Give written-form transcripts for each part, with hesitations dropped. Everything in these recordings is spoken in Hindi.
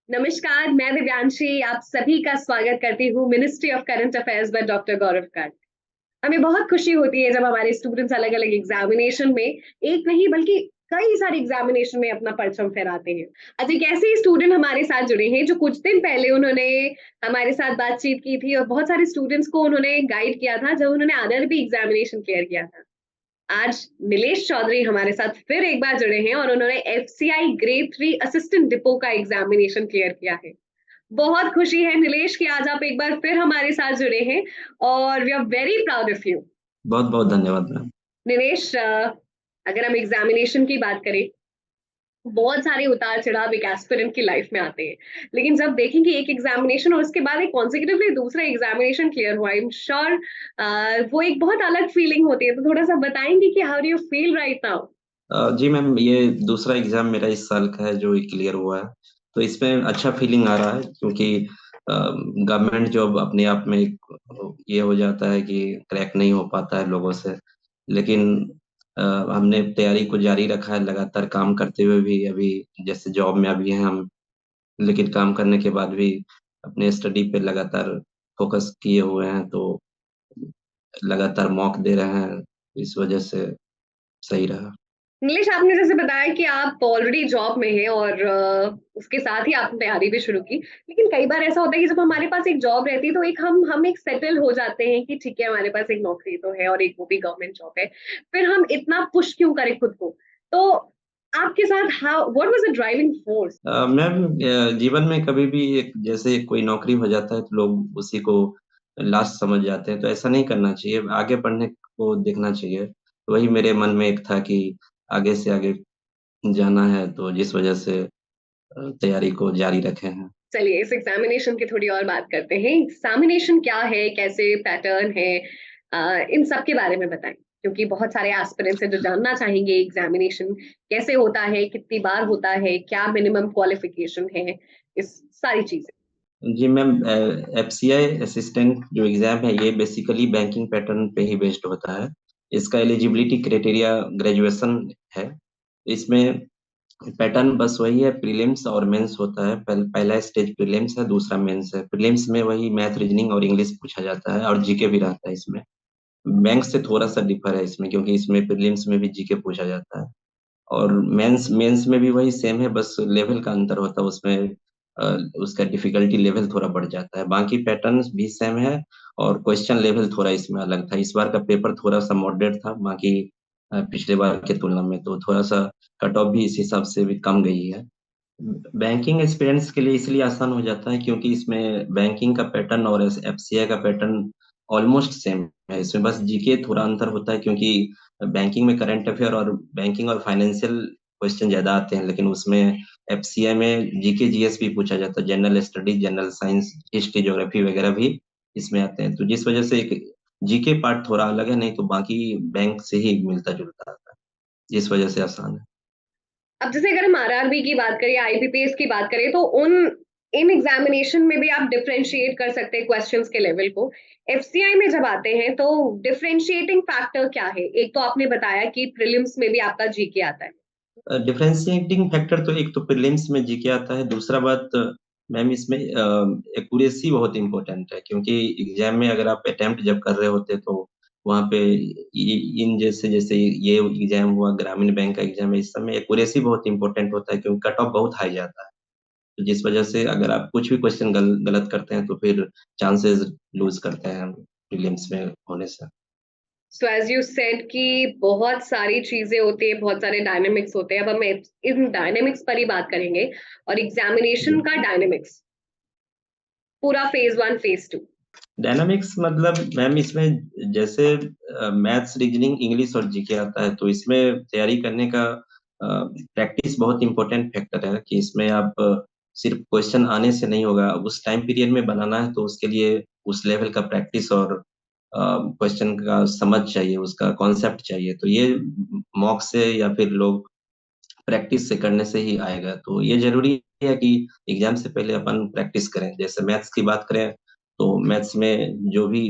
नमस्कार, मैं दिव्यांशी आप सभी का स्वागत करती हूँ ministry of current affairs by doctor Gaurav Kaat. हमें बहुत खुशी होती है जब हमारे स्टूडेंट्स अलग-अलग एग्जामिनेशन में एक नहीं बल्कि कई सारे एग्जामिनेशन में अपना परचम फहराते हैं। आज एक ऐसे ही स्टूडेंट हमारे साथ जुड़े हैं जो कुछ दिन पहले उन्होंने हमारे साथ बातचीत की थी और बहुत सारे स्टूडेंट्स को उन्होंने गाइड किया था जब उन्होंने आरआरबी एग्जामिनेशन क्लियर किया था। आज नीलेश चौधरी हमारे साथ फिर एक बार जुड़े हैं और उन्होंने एफसीआई ग्रेड 3 असिस्टेंट डिपो का एग्जामिनेशन क्लियर किया है। बहुत खुशी है नीलेश कि आज आप एक बार फिर हमारे साथ जुड़े हैं और we are very proud of you. बहुत बहुत धन्यवाद मैम। नीलेश, अगर हम एग्जामिनेशन की बात करें, बहुत सारे उतार चढ़ाव एक एस्पिरेंट की लाइफ में आते हैं, लेकिन जब देखेंगे एक एग्जामिनेशन और उसके बाद एक कॉन्सेक्यूटिवली दूसरा एग्जामिनेशन क्लियर हुआ, आई एम श्योर वो एक बहुत अलग फीलिंग होती है। तो थोड़ा सा बताएंगे कि how do you feel right now? जी मैम, ये दूसरा एग्ज़ाम मेरा इस साल का है जो क्लियर हुआ है। तो इसमें अच्छा फीलिंग आ रहा है क्योंकि गवर्नमेंट जॉब अपने आप में एक ये हो जाता है कि क्रैक नहीं हो पाता है लोगों से। लेकिन हमने तैयारी को जारी रखा है लगातार काम करते हुए भी अभी जैसे जॉब में अभी हैं हम, लेकिन काम करने के बाद भी अपने स्टडी पे लगातार फ़ोकस किए हुए हैं, तो लगातार मॉक दे रहे हैं, इस वजह से सही रहा। नीलेश, आपने जैसे बताया कि आप ऑलरेडी जॉब में हैं और उसके साथ ही आपने तैयारी भी शुरू की। लेकिन कई बार ऐसा होता है कि जब हमारे पास एक जॉब रहती है तो एक हम एक सेटल हो जाते हैं कि ठीक है हमारे पास एक नौकरी तो है और एक वो भी गवर्नमेंट जॉब है। फिर हम इतना पुश क्यों करें खुद को? तो आपके साथ how what was the driving force? Ma'am, जीवन में कभी भी एक जैसे कोई नौकरी हो जाता है तो लोग उसी को लास्ट समझ जाते हैं, तो ऐसा नहीं करना चाहिए, आगे बढ़ने को देखना चाहिए। तो वही मेरे मन में एक था कि आगे से आगे जाना है, तो जिस वजह से तैयारी को जारी रखे हैं। चलिए इस एग्जामिनेशन की थोड़ी और बात करते हैं। एग्जामिनेशन क्या है, कैसे पैटर्न है, इन सब के बारे में बताएं, क्योंकि बहुत सारे एस्पिरेंट्स हैं जो जानना चाहेंगे एग्जामिनेशन कैसे होता है, कितनी बार होता है, क्या मिनिमम क्वालिफिकेशन है, इस सारी चीजें। जी मैम, एफसीआई असिस्टेंट जो एग्ज़ाम है ये बेसिकली बैंकिंग पैटर्न पे ही बेस्ड होता है। इसका एलिजिबिलिटी क्राइटेरिया ग्रेजुएशन है। इसमें पैटर्न बस वही है, प्रीलिम्स और मेंस होता है। पहला स्टेज प्रीलिम्स है, दूसरा मेंस है। प्रीलिम्स में वही मैथ, रीजनिंग और इंग्लिश पूछा जाता है और जीके भी रहता है इसमें। बैंक से थोड़ा-सा डिफर है इसमें क्योंकि इसमें प्रीलिम्स में भी जीके पूछा जाता है और मेंस मेंस में भी वही सेम है, बस लेवल का अंतर होता है उसमें। अ, उसका डिफिकल्टी लेवल थोड़ा बढ़ जाता है। बाकी पैटर्न्स भी सेम है और क्वेश्चन लेवल थोड़ा इसमें अलग था। इस बार का पेपर थोड़ा-सा मॉडरेट था बाकी पिछले बार की तुलना में, तो थोड़ा-सा कट ऑफ भी इस हिसाब से भी कम गई है। बैंकिंग एस्पिरेंट्स के लिए इसलिए आसान हो जाता है क्योंकि इसमें बैंकिंग का पैटर्न और एफसीआई का पैटर्न ऑलमोस्ट सेम है। इसमें बस जीके थोड़ा अंतर होता है क्योंकि बैंकिंग में करंट अफेयर और बैंकिंग और फाइनेंशियल क्वेश्चन ज़्यादा आते हैं, लेकिन उसमें एफसीआई में जीके, जीएस भी पूछा जाता है, general studies, general science, history, geography वगैरह भी इसमें आते हैं। तो जिस वजह से एक जीके पार्ट थोड़ा अलग है, नहीं तो बाकी बैंक से ही मिलता-जुलता आता है, जिस वजह से आसान है। अब जैसे अगर हम आरआरबी की बात करें या आईबीपीएस की बात करें तो उन इन एग्जामिनेशन में भी आप डिफरेंशिएट कर सकते हैं क्वेश्चंस के लेवल को। एफसीआई में जब आते हैं तो डिफरेंशिएटिंग फैक्टर क्या है? एक तो आपने बताया कि प्रीलिम्स में भी आपका जीके आता है। डिफरेंशिएटिंग फैक्टर तो एक तो प्रीलिम्स में जीके आता है, दूसरा बात मैम इसमें एक्यूरेसी बहुत इम्पोर्टेंट है क्योंकि एग्ज़ाम में अगर आप अटेम्प्ट जब कर रहे होते हैं तो वहाँ पे इ इन जैसे ये एग्ज़ाम हुआ, ग्रामीण बैंक का एग्ज़ाम है, इस समय एक्यूरेसी बहुत इम्पोर्टेंट होता है क्योंकि कट ऑफ बहुत हाई जाता है। तो जिस वजह से अगर आप कुछ भी क्वेश्चन गलत करते हैं तो फिर चांसेस लूज़ करते हैं प्रीलिम्स में होने से। सो एज यू सेड कि बहुत सारी चीजें होती है, बहुत सारे डायनेमिक्स होते हैं। अब हम इन डायनेमिक्स पर ही बात करेंगे और एग्जामिनेशन जी। का डायनेमिक्स पूरा phase one phase two. Dynamics मतलब मैम इसमें जैसे मैथ्स, रीजनिंग, इंग्लिश और जीके आता है, तो इसमें तैयारी करने का प्रैक्टिस बहुत इम्पोर्टेंट फैक्टर है कि इसमें आप सिर्फ क्वेश्चन आने से नहीं होगा, उस टाइम पीरियड में बनाना है तो उसके लिए उस लेवल का प्रैक्टिस और क्वेश्चन का समझ चाहिए, उसका कॉन्सेप्ट चाहिए। तो ये मॉक से या फिर लोग प्रैक्टिस से करने से ही आएगा। तो ये ज़रूरी है कि एग्ज़ाम से पहले अपन प्रैक्टिस करें। जैसे मैथ्स की बात करें, तो मैथ्स में जो भी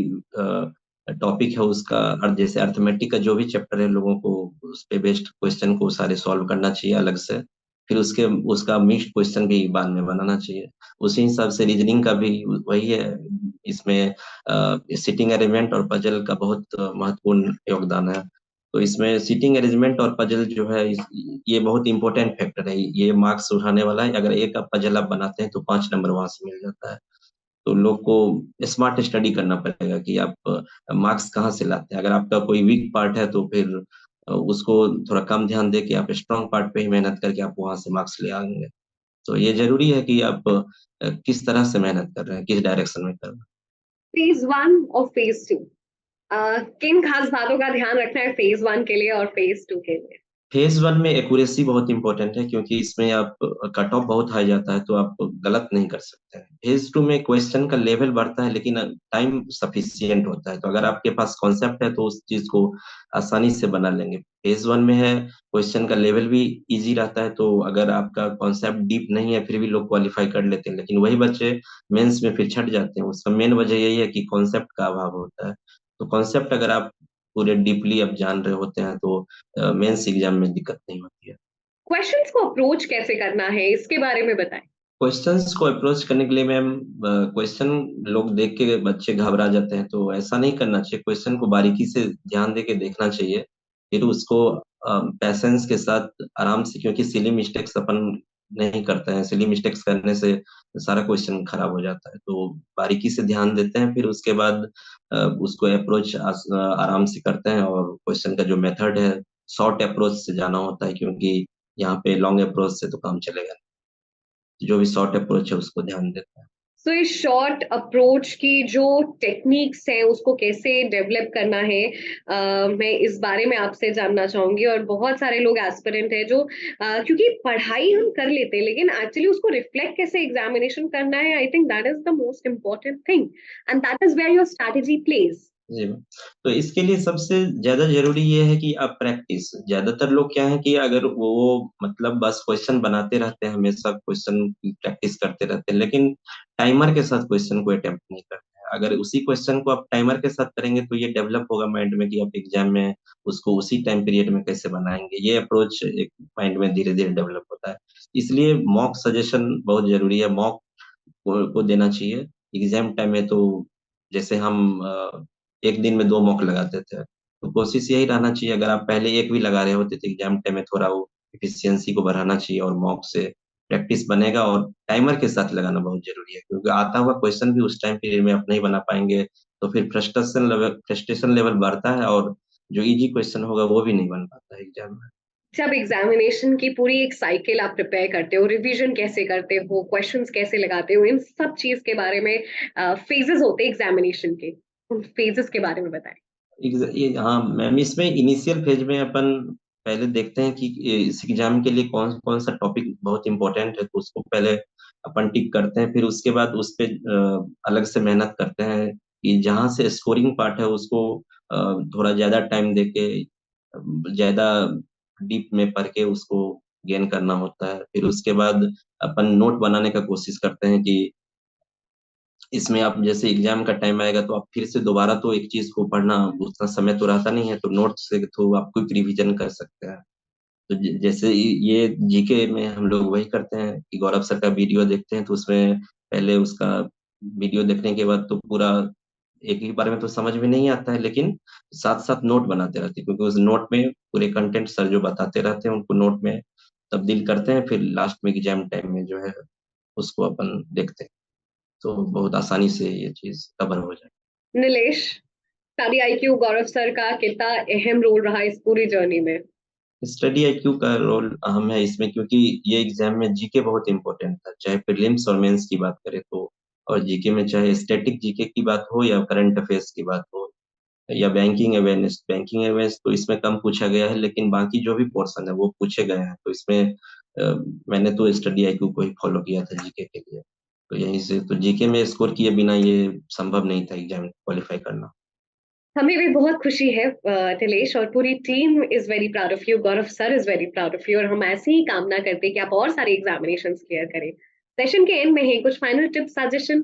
टॉपिक है उसका जैसे अरिथमेटिक का जो भी चैप्टर है, लोगों को उस पे बेस्ड क्वेश्चन को सारे सॉल्व करना चाहिए अलग से। फिर उसके उसका मिक्स्ड क्वेश्चन भी बाद में बनाना चाहिए। उसी हिसाब से रीजनिंग का भी वही है। इसमें सिटिंग अरेंजमेंट और पजल का बहुत महत्वपूर्ण योगदान है। तो इसमें सिटिंग अरेंजमेंट और पजल जो है ये बहुत इंपॉर्टेंट फैक्टर है। ये मार्क्स उठाने वाला है। अगर एक आप पजल आप बनाते हैं तो 5 नंबर वहां से मिल जाता है। तो लोग को स्मार्ट स्टडी करना पड़ेगा कि आप मार्क्स कहाँ से लाते हैं। अगर आपका कोई वीक पार्ट है तो फिर उसको थोड़ा कम ध्यान दे के आप स्ट्रांग पार्ट पे ही मेहनत करके आप वहां से मार्क्स ले आएंगे। तो ये जरूरी है कि आप किस तरह से मेहनत कर रहे हैं, किस डायरेक्शन में कर रहे हैं। फेज 1 और फेज 2, किन खास बातों का ध्यान रखना है फेज 1 के लिए और फेज 2 के लिए? फेज 1 में एक्यूरेसी बहुत इंपॉर्टेंट है, क्योंकि इसमें आप कट ऑफ बहुत हाई जाता है तो आप गलत नहीं कर सकते हैं। फेज 2 में क्वेश्चन का लेवल बढ़ता है लेकिन टाइम सफिशियंट होता है। तो अगर आपके पास कॉन्सेप्ट है तो उस चीज को आसानी से बना लेंगे। फेज 1 में है क्वेश्चन का लेवल भी इजी रहता है, तो अगर आपका कॉन्सेप्ट डीप नहीं है फिर भी लोग क्वालिफाई कर लेते हैं। लेकिन वही बच्चे मेंस में फिर छट जाते हैं। उसका मेन वजह यही है कि कॉन्सेप्ट का अभाव होता है। तो कॉन्सेप्ट अगर आप पूरे डीपली आप जान रहे होते हैं तो मेंस एग्जाम में दिक्कत नहीं होती है। क्वेश्चंस को अप्रोच कैसे करना है, इसके बारे में बताएं। क्वेश्चंस को अप्रोच करने के लिए मैम, क्वेश्चन लोग देख के बच्चे घबरा जाते हैं, तो ऐसा नहीं करना चाहिए। क्वेश्चन को बारीकी से ध्यान दे के देखना चाहिए। फिर उसको पैसेंस के साथ आराम से, क्योंकि सिली मिस्टेक्स अपन नहीं करते हैं। सिली मिस्टेक्स करने से सारा क्वेश्चन खराब हो जाता है। तो बारीकी से ध्यान देते हैं, फिर उसके बाद उसको अप्रोच आराम से करते हैं। और क्वेश्चन का जो मेथड है शॉर्ट अप्रोच से जाना होता है, क्योंकि यहाँ पे लॉन्ग अप्रोच से तो काम चलेगा नहीं। जो भी शॉर्ट अप्रोच है उसको ध्यान देते हैं। सो इस शॉर्ट अप्रोच की जो टेक्निक्स हैं उसको कैसे डेवलप करना है, मैं इस बारे में आपसे जानना चाहूंगी। और बहुत सारे लोग एस्पिरेंट हैं जो क्योंकि पढ़ाई हम कर लेते हैं लेकिन एक्चुअली उसको रिफ्लेक्ट कैसे एग्जामिनेशन करना है, I think that is the most important thing and that is where your strategy plays. जी मैम। तो इसके लिए सबसे ज्यादा जरूरी ये है कि आप प्रैक्टिस। ज्यादातर लोग क्या है कि अगर वो मतलब बस क्वेश्चन बनाते रहते हैं, हमेशा क्वेश्चन की प्रैक्टिस करते रहते हैं, लेकिन टाइमर के साथ क्वेश्चन को अटेम्प्ट नहीं करते हैं। अगर उसी क्वेश्चन को आप टाइमर के साथ करेंगे तो ये डेवलप होगा माइंड में कि आप एग्जाम में उसको उसी टाइम पीरियड में कैसे बनाएंगे। ये अप्रोच एक माइंड में धीरे धीरे डेवलप होता है। इसलिए मॉक सजेशन बहुत जरूरी है। मॉक को देना चाहिए एग्जाम टाइम में। तो जैसे हम एक दिन में 2 मॉक लगाते थे, तो कोशिश यही रहना चाहिए। अगर आप पहले एक भी लगा रहे होते तो एग्जाम टाइम में थोड़ा वो एफिशिएंसी को बढ़ाना चाहिए, और मॉक से प्रैक्टिस बनेगा। और टाइमर के साथ लगाना बहुत जरूरी है, क्योंकि आता हुआ क्वेश्चन भी उस टाइम पीरियड में आप नहीं बना पाएंगे तो फिर फ्रस्ट्रेशन लेवल बढ़ता है, और जो इजी क्वेश्चन होगा वो भी नहीं बन पाता है एग्जाम में। जब एग्जामिनेशन की पूरी एक साइकिल आप प्रिपेयर करते हो, रिवीजन कैसे करते हो, क्वेश्चंस कैसे लगाते हो, इन सब चीज के बारे में, फेजेस होते हैं एग्जामिनेशन के, उन फेजेस के बारे में बताएं। हाँ मैम, इसमें इनिशियल फेज में अपन पहले देखते हैं कि इस एग्जाम के लिए कौन कौन सा टॉपिक बहुत इंपॉर्टेंट है, तो उसको पहले अपन टिक करते हैं। फिर उसके बाद उस पे अलग से मेहनत करते हैं कि जहाँ से स्कोरिंग पार्ट है उसको थोड़ा ज्यादा टाइम देके ज्यादा डीप में पढ़ के उसको गेन करना होता है। फिर उसके बाद अपन नोट बनाने का कोशिश करते हैं कि इसमें आप जैसे एग्जाम का टाइम आएगा तो आप फिर से दोबारा तो एक चीज को पढ़ना उतना समय तो रहता नहीं है, तो नोट्स से थ्रू आप क्विक रिवीजन कर सकते हैं। तो जैसे ये जीके में हम लोग वही करते हैं कि गौरव सर का वीडियो देखते हैं, तो उसमें पहले उसका वीडियो देखने के बाद तो पूरा एक ही बार में तो समझ में नहीं आता है, लेकिन साथ साथ नोट बनाते रहते हैं, क्योंकि उस नोट में पूरे कंटेंट सर जो बताते रहते हैं उनको नोट में तब्दील करते हैं। फिर लास्ट में एग्जाम टाइम में जो है उसको अपन देखते हैं, तो बहुत आसानी से ये चीज कवर हो जाए। नीलेश, स्टडी आईक्यू गौरव सर का कितना अहम रोल रहा इस पूरी जर्नी में? स्टडी आईक्यू का रोल अहम है इसमें, क्योंकि ये एग्जाम में जीके बहुत इंपॉर्टेंट था, चाहे प्रीलिम्स और मेंस की बात करें तो। और जीके में चाहे स्टैटिक जीके की बात हो या करंट अफेयर्स की बात हो या बैंकिंग अवेयरनेस तो इसमें कम पूछा गया है, लेकिन बाकी जो भी पोर्शन है वो पूछे गए हैं। तो इसमें मैंने तो स्टडी आईक्यू को ही फॉलो किया था जीके के लिए। तो यहीं से तो जीके में स्कोर किए बिना ये संभव नहीं था एग्जाम क्वालिफाई करना। हमें भी बहुत खुशी है नीलेश, और पूरी team is very proud of you, Gaurav sir is very proud of you, और हम ऐसे ही कामना करते हैं कि आप और सारे एग्जामिनेशन क्लियर करें। सेशन के एंड में ही कुछ final tips suggestion?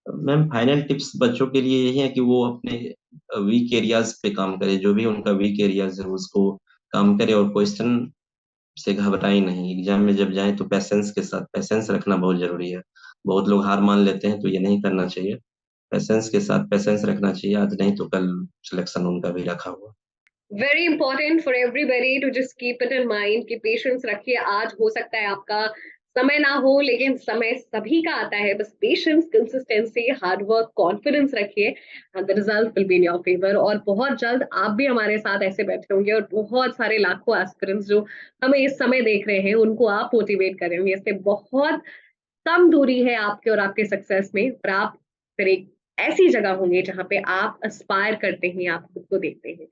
Ma'am, final tips बच्चों के लिए यही है कि वो अपने वीक एरियाज पे काम करे। जो भी उनका वीक एरियाज है उसको काम करे, और क्वेश्चन से घबराएं नहीं। एग्जाम में जब जाएं तो पैसेंस रखना बहुत जरूरी है। बहुत लोग हार मान लेते हैं, तो ये नहीं करना चाहिए। पैसेंस रखना चाहिए, आज नहीं तो कल सिलेक्शन उनका भी रखा हुआ। Very important for everybody to just keep it in mind कि पेशेंस रखिए। आज हो सकता है आपका समय ना हो, लेकिन समय सभी का आता है। बस patience, consistency, hard work, confidence रखिए and the result will be in your favour. और बहुत जल्द आप भी हमारे साथ ऐसे बैठे होंगे और बहुत सारे लाखों एस्पिरेंट्स जो हमें इस समय देख रहे हैं उनको आप मोटिवेट कर रहे होंगे। इससे बहुत कम दूरी है आपके और आपके सक्सेस में, और आप फिर एक ऐसी जगह होंगे जहां पे आप एस्पायर करते हैं, आप खुद को देखते हैं।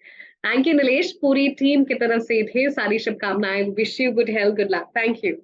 थैंक यू नीलेश, पूरी टीम की तरफ से ढेर सारी शुभकामनाएं। Wish you good health, good luck. Thank you.